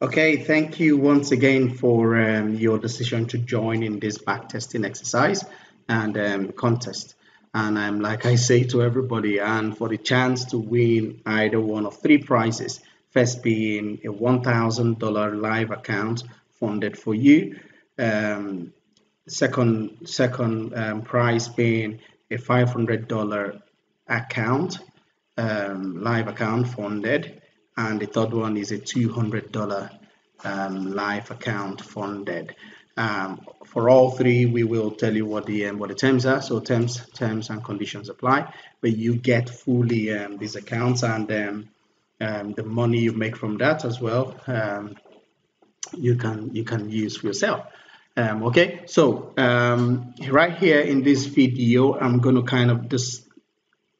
Okay, thank you once again for your decision to join in this backtesting exercise and contest. And like I say to everybody, and for the chance to win either one of three prizes. First being a $1,000 live account funded for you. Second prize being a $500 account, live account funded, and the third one is a $200 live account funded. For all three, we will tell you what the terms are. So terms and conditions apply, but you get fully these accounts and the money you make from that as well. You can use for yourself. Okay, so right here in this video, I'm going to kind of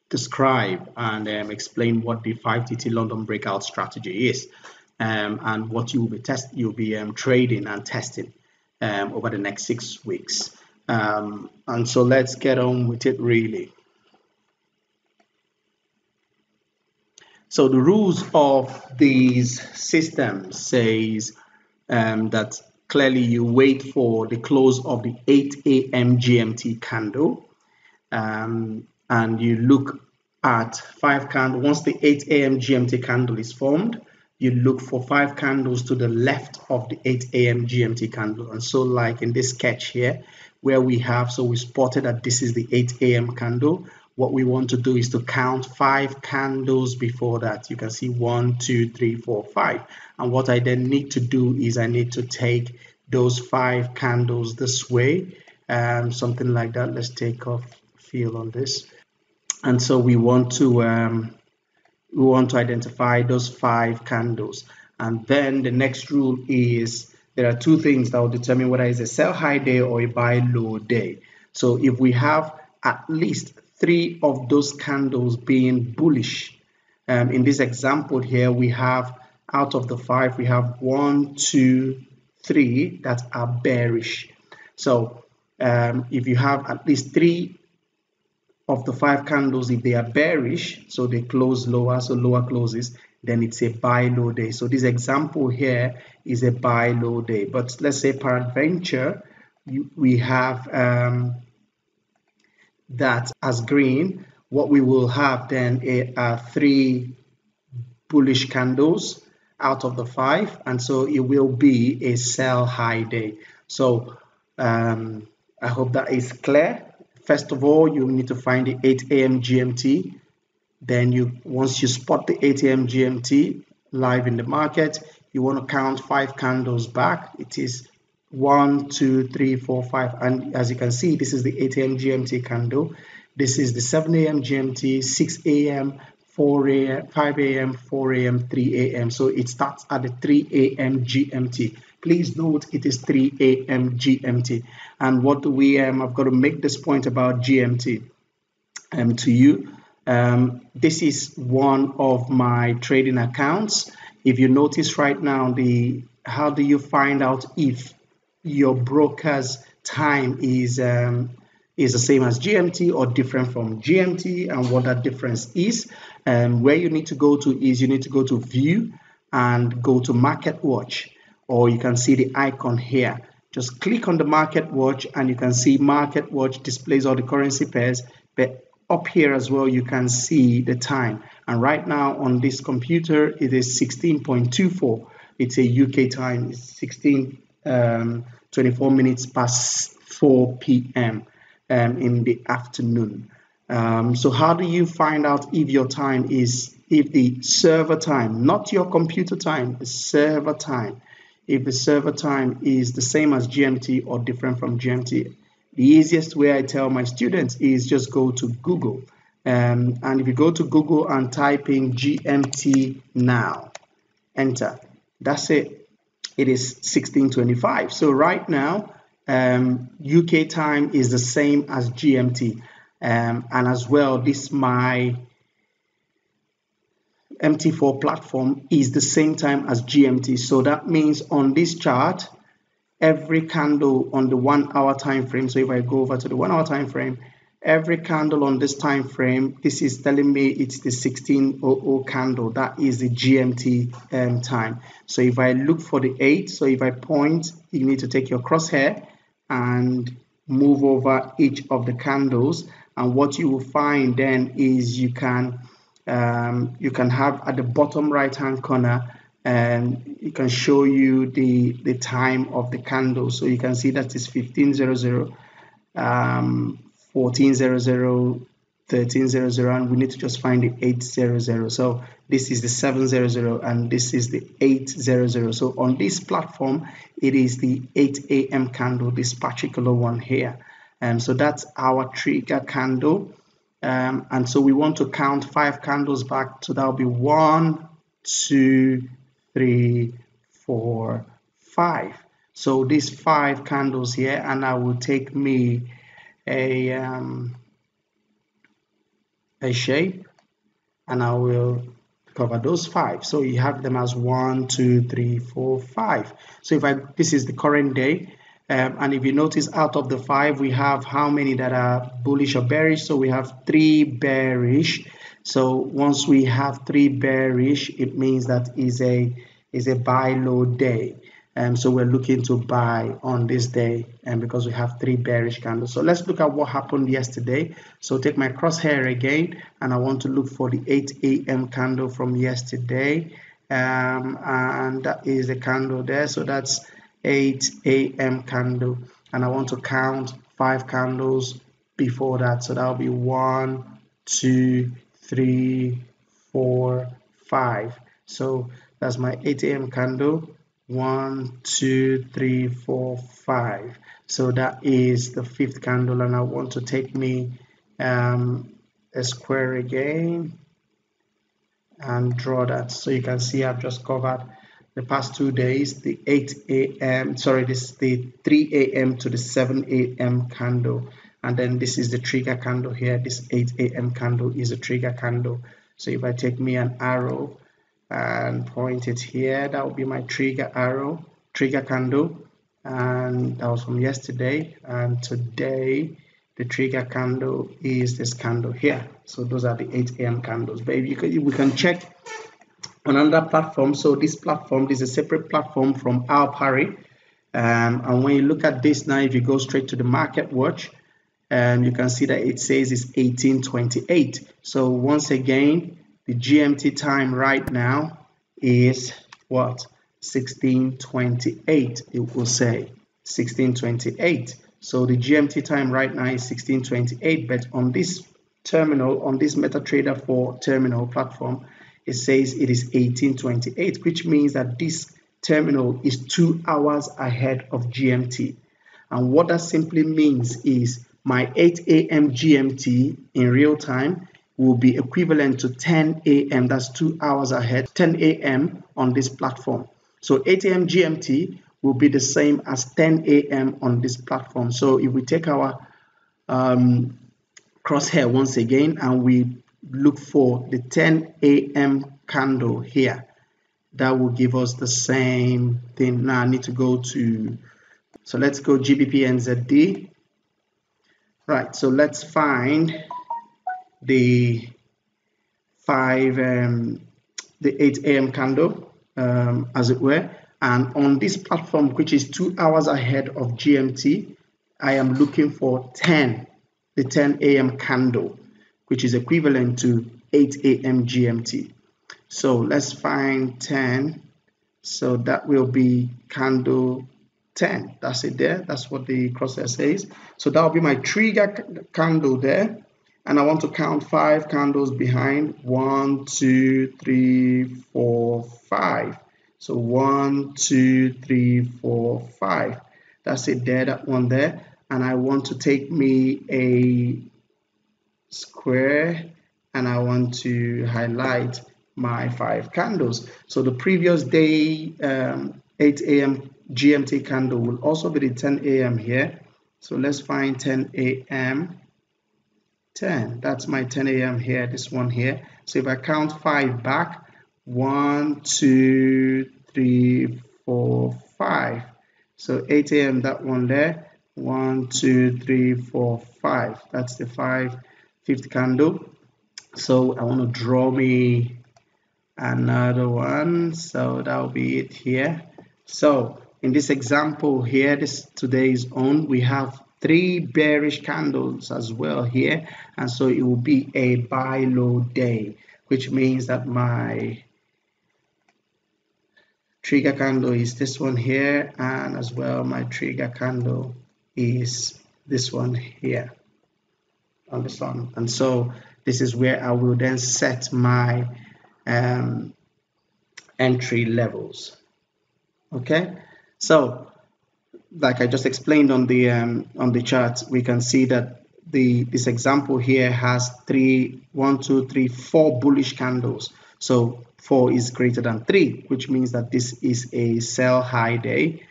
describe and explain what the 5TT London breakout strategy is, and what you'll be trading and testing over the next 6 weeks. And so let's get on with it really. So the rules of these systems says that clearly you wait for the close of the 8 a.m. GMT candle, and you look at 5 candles. Once the 8 a.m. GMT candle is formed, you look for 5 candles to the left of the 8 a.m. GMT candle. And so like in this sketch here, where we spotted that this is the 8 a.m. candle. What we want to do is to count 5 candles before that. You can see 1, 2, 3, 4, 5. And what I then need to do is I need to take those 5 candles this way, something like that. Let's take off feel on this. And so we want to identify those 5 candles. And then the next rule is there are 2 things that will determine whether it's a sell high day or a buy low day. So if we have at least 3 of those candles being bullish, in this example here, we have out of the 5, we have 1, 2, 3 that are bearish. So if you have at least 3 of the 5 candles, if they are bearish, so they close lower, so lower closes, then it's a buy low day. So this example here is a buy low day. But let's say peradventure we have that as green. What we will have then are 3 bullish candles out of the 5, and so it will be a sell high day. So I hope that is clear. First of all, you need to find the 8 a.m. GMT. Then once you spot the 8 a.m. GMT live in the market, you want to count 5 candles back. It is 1, 2, 3, 4, 5. And as you can see, this is the 8 a.m. GMT candle. This is the 7 a.m. GMT, 6 a.m., 4 a.m., 5 a.m., 4 a.m., 3 a.m. So it starts at the 3 a.m. GMT. Please note it is 3 a.m. GMT. And what do we I've got to make this point about GMT to you. This is one of my trading accounts. If you notice right now, how do you find out if your broker's time is the same as GMT or different from GMT, and what that difference is? Where you need to go to is you need to go to view and go to market watch, or you can see the icon here. Just click on the market watch and you can see market watch displays all the currency pairs, but up here as well you can see the time. And right now on this computer it is 16.24. it's a UK time. It's 24 minutes past 4 p.m. In the afternoon. So how do you find out if your time is, if the server time, not your computer time, the server time, if the server time is the same as GMT or different from GMT? The easiest way I tell my students is just go to Google. And if you go to Google and type in GMT now, enter, that's it. It is 16:25. So right now, UK time is the same as GMT. And as well, my MT4 platform is the same time as GMT. So that means on this chart, every candle on the 1 hour time frame, so if I go over to the 1 hour time frame, every candle on this time frame, this is telling me it's the 16:00 candle. That is the GMT time. So if I look for the 8, so if I point, you need to take your crosshair and move over each of the candles, and what you will find then is you can have at the bottom right hand corner, and it can show you the time of the candle. So you can see that it's 15:00, 14:00, 13:00, and we need to just find the 8:00. So this is the 7:00 and this is the 8:00. So on this platform, it is the 8 a.m. candle, this particular one here. So that's our trigger candle. And so we want to count 5 candles back. So that'll be 1, 2, 3, 4, 5. So these 5 candles here, and I will take me a shape, and I will cover those 5. So you have them as 1, 2, 3, 4, 5. So this is the current day, and if you notice, out of the 5, we have how many that are bullish or bearish? So we have 3 bearish. So once we have 3 bearish, it means that is a buy low day. So we're looking to buy on this day, and because we have 3 bearish candles. So let's look at what happened yesterday. So take my crosshair again, and I want to look for the 8 a.m. candle from yesterday, and that is the candle there. So that's 8 a.m. candle, and I want to count 5 candles before that. So that'll be 1, 2, 3, 4, 5. So that's my 8 a.m. candle. 1, 2, 3, 4, 5. So that is the 5th candle, and I want to take me a square again and draw that. So you can see I've just covered the past 2 days, the 8 a.m. sorry, this is the 3 a.m. to the 7 a.m. candle, and then this is the trigger candle here. This 8 a.m. candle is a trigger candle. So if I take me an arrow and point it here, that will be my trigger candle, and that was from yesterday. And today the trigger candle is this candle here. So those are the 8 a.m. candles. But we can check on another platform. So this is a separate platform from our Parry, and when you look at this now, if you go straight to the market watch, you can see that it says it's 18:28. So once again, the GMT time right now is what? 16:28. It will say 16:28. So the GMT time right now is 16:28, but on this terminal, on this MetaTrader 4 terminal platform, it says it is 18:28, which means that this terminal is 2 hours ahead of GMT. And what that simply means is my 8 a.m. GMT in real time will be equivalent to 10 a.m. That's 2 hours ahead, 10 a.m. on this platform. So 8 a.m. GMT will be the same as 10 a.m. on this platform. So if we take our crosshair once again and we look for the 10 a.m. candle here, that will give us the same thing. Now I need to go to, so let's go GBP NZD. Right, so let's find the 8 a.m. candle, as it were, and on this platform, which is 2 hours ahead of GMT, I am looking for the 10 a.m. candle, which is equivalent to 8 a.m. GMT. So let's find 10. So that will be candle 10. That's it there. That's what the crosshair says. So that will be my trigger candle there. And I want to count 5 candles behind. 1, 2, 3, 4, 5. So 1, 2, 3, 4, 5. That's it there, that one there. And I want to take me a square, and I want to highlight my 5 candles. So the previous day 8 a.m. GMT candle will also be the 10 a.m. here. So let's find 10 a.m. 10. That's my 10 a.m. here, this one here. So if I count 5 back, 1, 2, 3, 4, 5. So 8 a.m. that one there. 1, 2, 3, 4, 5. That's the fifth candle. So I want to draw me another one, so that'll be it here. So in this example here, this today's own, we have 3 bearish candles as well here, and so it will be a buy low day, which means that my trigger candle is this one here, and as well my trigger candle is this one here on the sun. And so this is where I will then set my entry levels. Okay, so like I just explained on the chart, we can see that this example here has 4 bullish candles. So 4 is greater than 3, which means that this is a sell high day.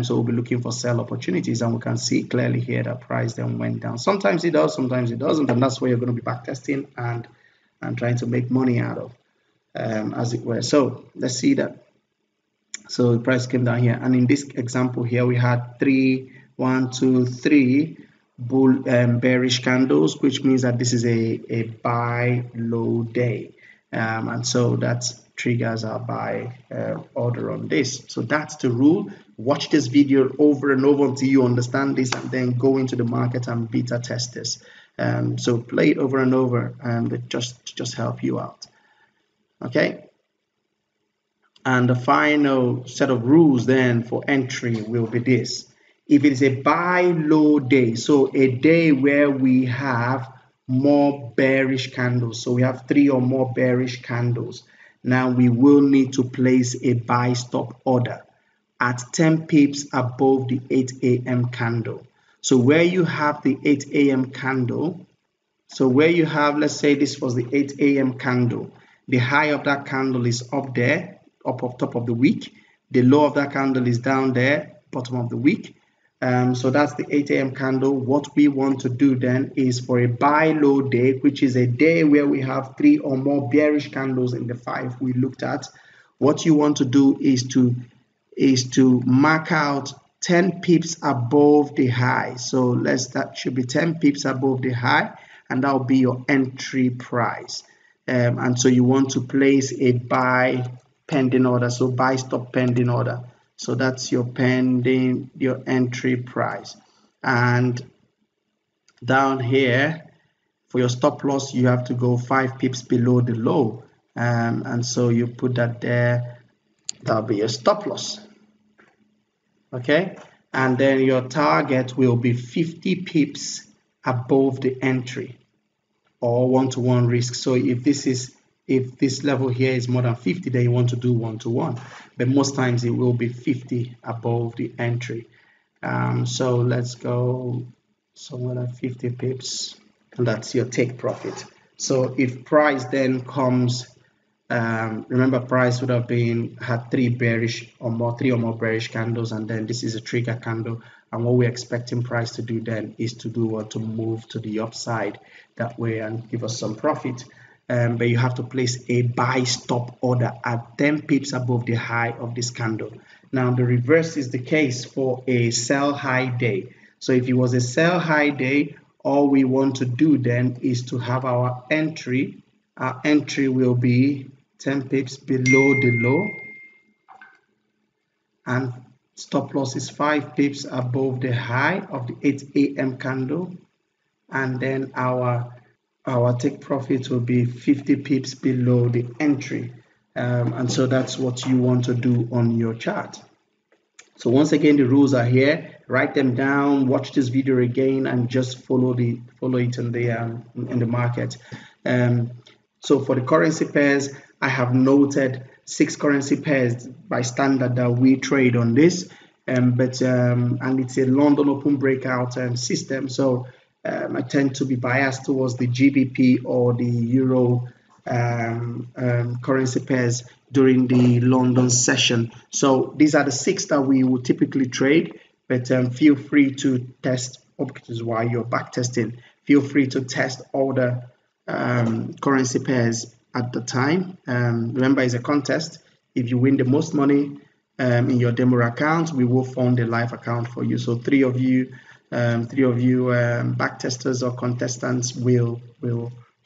So we'll be looking for sell opportunities, and we can see clearly here that price then went down. Sometimes it does, sometimes it doesn't, and that's where you're going to be back testing and trying to make money out of, as it were. So let's see that. So the price came down here, and in this example here we had 3 bearish candles, which means that this is a buy low day, and so that triggers our buy order on this. So that's the rule. Watch this video over and over until you understand this, and then go into the market and beta test this. So play it over and over, and just help you out. Okay. And the final set of rules then for entry will be this. If it is a buy low day, so a day where we have more bearish candles, so we have 3 or more bearish candles, now we will need to place a buy stop order at 10 pips above the 8 a.m. candle. So where you have the 8 a.m. candle, so where you have, let's say this was the 8 a.m. candle, the high of that candle is up there, up top of the wick. The low of that candle is down there, bottom of the wick. So that's the 8 a.m. candle. What we want to do then is for a buy low day, which is a day where we have 3 or more bearish candles in the 5 we looked at. What you want to do is to mark out 10 pips above the high. So that should be 10 pips above the high, and that will be your entry price. And so you want to place a buy pending order, so buy stop pending order. So that's your entry price. And down here for your stop loss, you have to go 5 pips below the low, and so you put that there. That'll be your stop loss. Okay, and then your target will be 50 pips above the entry, or 1-to-1 risk. So if this level here is more than 50, then you want to do 1-to-1, but most times it will be 50 above the entry. So let's go somewhere like 50 pips, and that's your take profit. So if price then comes, remember price would have had 3 or more bearish candles, and then this is a trigger candle, and what we're expecting price to do then is to move to the upside that way and give us some profit. But you have to place a buy stop order at 10 pips above the high of this candle. Now the reverse is the case for a sell high day. So if it was a sell high day, all we want to do then is to have our entry. Our entry will be 10 pips below the low, and stop loss is 5 pips above the high of the 8 a.m. candle, and then our take profit will be 50 pips below the entry, and so that's what you want to do on your chart. So once again, the rules are here. Write them down, watch this video again, and just follow it in the market. So for the currency pairs, I have noted 6 currency pairs by standard that we trade on this, and it's a London Open Breakout system. So I tend to be biased towards the GBP or the Euro currency pairs during the London session. So these are the 6 that we will typically trade, but feel free to test, because while you're back testing, feel free to test all the currency pairs at the time. Remember, it's a contest. If you win the most money in your demo account, we will fund a live account for you. So 3 of you three of you back testers or contestants will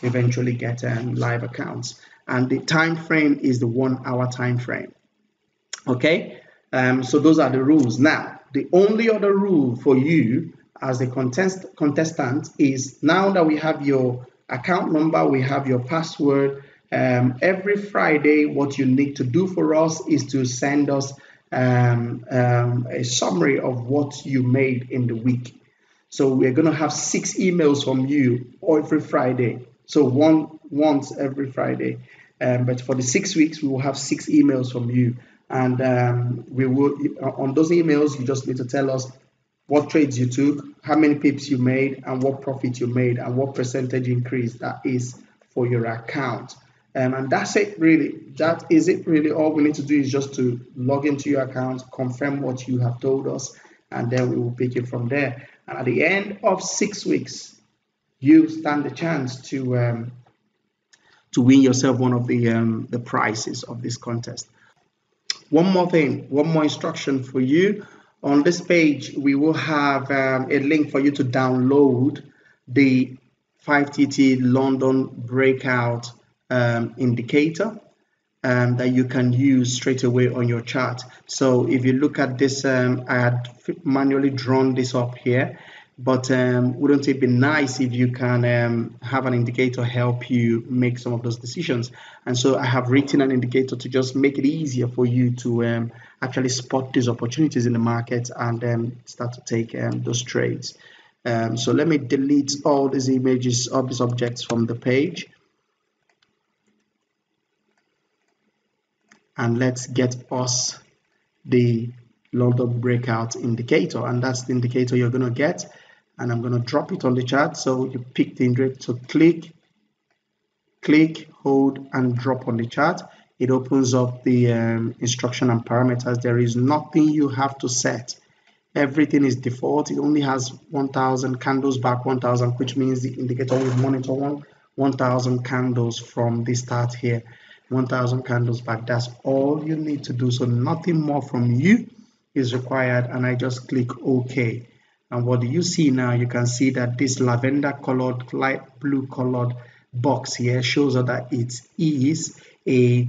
eventually get live accounts, and the time frame is the 1 hour time frame. Okay, so those are the rules. Now, the only other rule for you as a contestant is, now that we have your account number, we have your password, every Friday what you need to do for us is to send us a summary of what you made in the week. So we're going to have 6 emails from you every Friday. So once every Friday. But for the 6 weeks, we will have 6 emails from you. And we will, on those emails, you just need to tell us what trades you took, how many pips you made, and what profit you made, and what percentage increase that is for your account. And that's it, really. That is it, really. All we need to do is just to log into your account, confirm what you have told us, and then we will pick it from there. And at the end of 6 weeks, you stand the chance to win yourself one of the prizes of this contest. One more thing, one more instruction for you. On this page, we will have a link for you to download the 5TT London Breakout indicator that you can use straight away on your chart. So if you look at this, I had manually drawn this up here, but wouldn't it be nice if you can have an indicator help you make some of those decisions? And so I have written an indicator to just make it easier for you to actually spot these opportunities in the market and start to take those trades. So let me delete all these images of these objects from the page. And let's get us the London Breakout indicator, and that's the indicator you're going to get. And I'm going to drop it on the chart. So you pick the indicator, so click, hold, and drop on the chart. It opens up the instruction and parameters. There is nothing you have to set. Everything is default. It only has 1,000 candles back, 1,000, which means the indicator will monitor 1,000 candles from the start here. 1,000 candles back. That's all you need to do. So nothing more from you is required, and I just click OK. And what do you see now? You can see that this lavender colored, light blue colored box here shows that it is a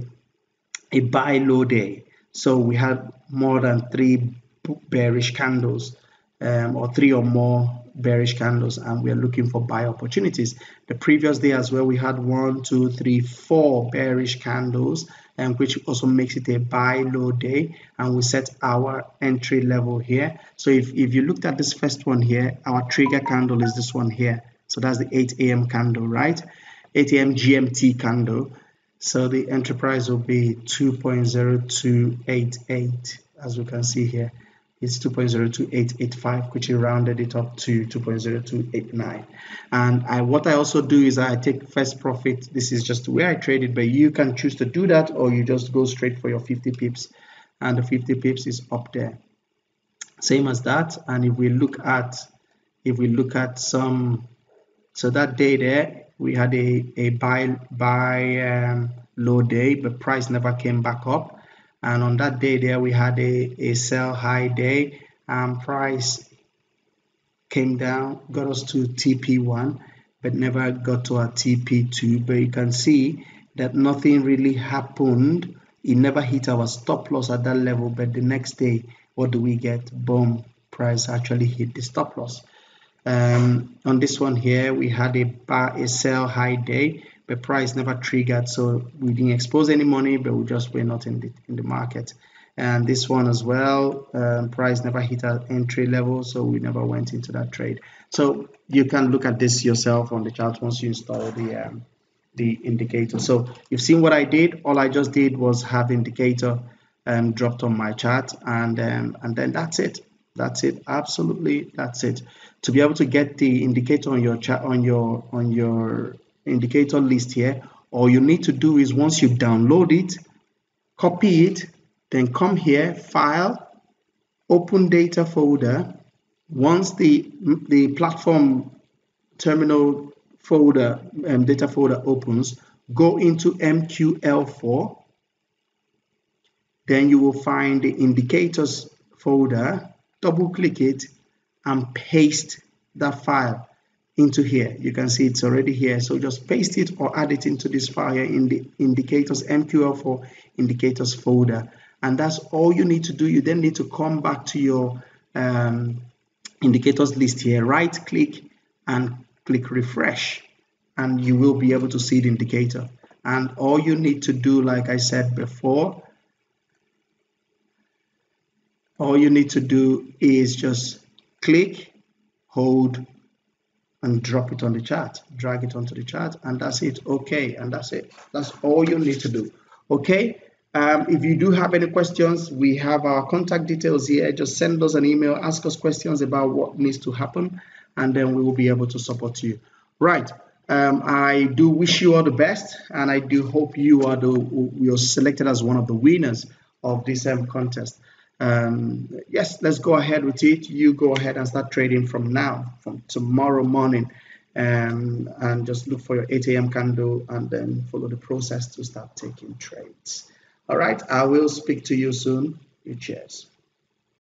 buy low day. So we had more than 3 bearish candles, or 3 or more bearish candles, and we are looking for buy opportunities. The previous day as well, we had 1, 2, 3, 4 bearish candles, and which also makes it a buy low day, and we set our entry level here. So if you looked at this first one here, our trigger candle is this one here. So that's the 8 a.m. candle, right? 8 a.m. GMT candle. So the entry price will be 2.0288, as we can see here. It's 2.02885, which is rounded it up to 2.0289. And what I also do is I take first profit. This is just the way I trade it, but you can choose to do that, or you just go straight for your 50 pips, and the 50 pips is up there, same as that. And if we look at some, so that day there we had a buy low day, but price never came back up. And on that day there, we had a sell high day, and price came down, got us to TP1, but never got to our TP2. But you can see that nothing really happened. It never hit our stop loss at that level. But the next day, what do we get? Boom, price actually hit the stop loss. On this one here, we had a sell high day, but price never triggered, so we didn't expose any money, but we just were not in the market. And this one as well, price never hit our entry level, so we never went into that trade. So you can look at this yourself on the chart once you install the indicator. So you've seen what I did. All I just did was have the indicator dropped on my chart, and then that's it. That's it. Absolutely, that's it. To be able to get the indicator on your chart, on your indicator list here, all you need to do is, once you download it, copy it, then come here, file, open data folder. Once the platform terminal folder data folder opens, go into MQL4. Then you will find the indicators folder, double click it, and paste that file into here. You can see it's already here, so just paste it or add it into this file here in the indicators MQL for indicators folder, and that's all you need to do. You then need to come back to your indicators list here, right click and click refresh, and you will be able to see the indicator. And all you need to do, like I said before, all you need to do is just click, hold, and drop it on the chart, drag it onto the chart, and that's it. Okay, and that's it. That's all you need to do. Okay, if you do have any questions, we have our contact details here. Just send us an email, ask us questions about what needs to happen, and then we will be able to support you. Right. I do wish you all the best, and I do hope you're selected as one of the winners of this contest. Yes, let's go ahead with it. You go ahead and start trading from now, from tomorrow morning, and just look for your 8 a.m. candle and then follow the process to start taking trades. All right, I will speak to you soon. Cheers.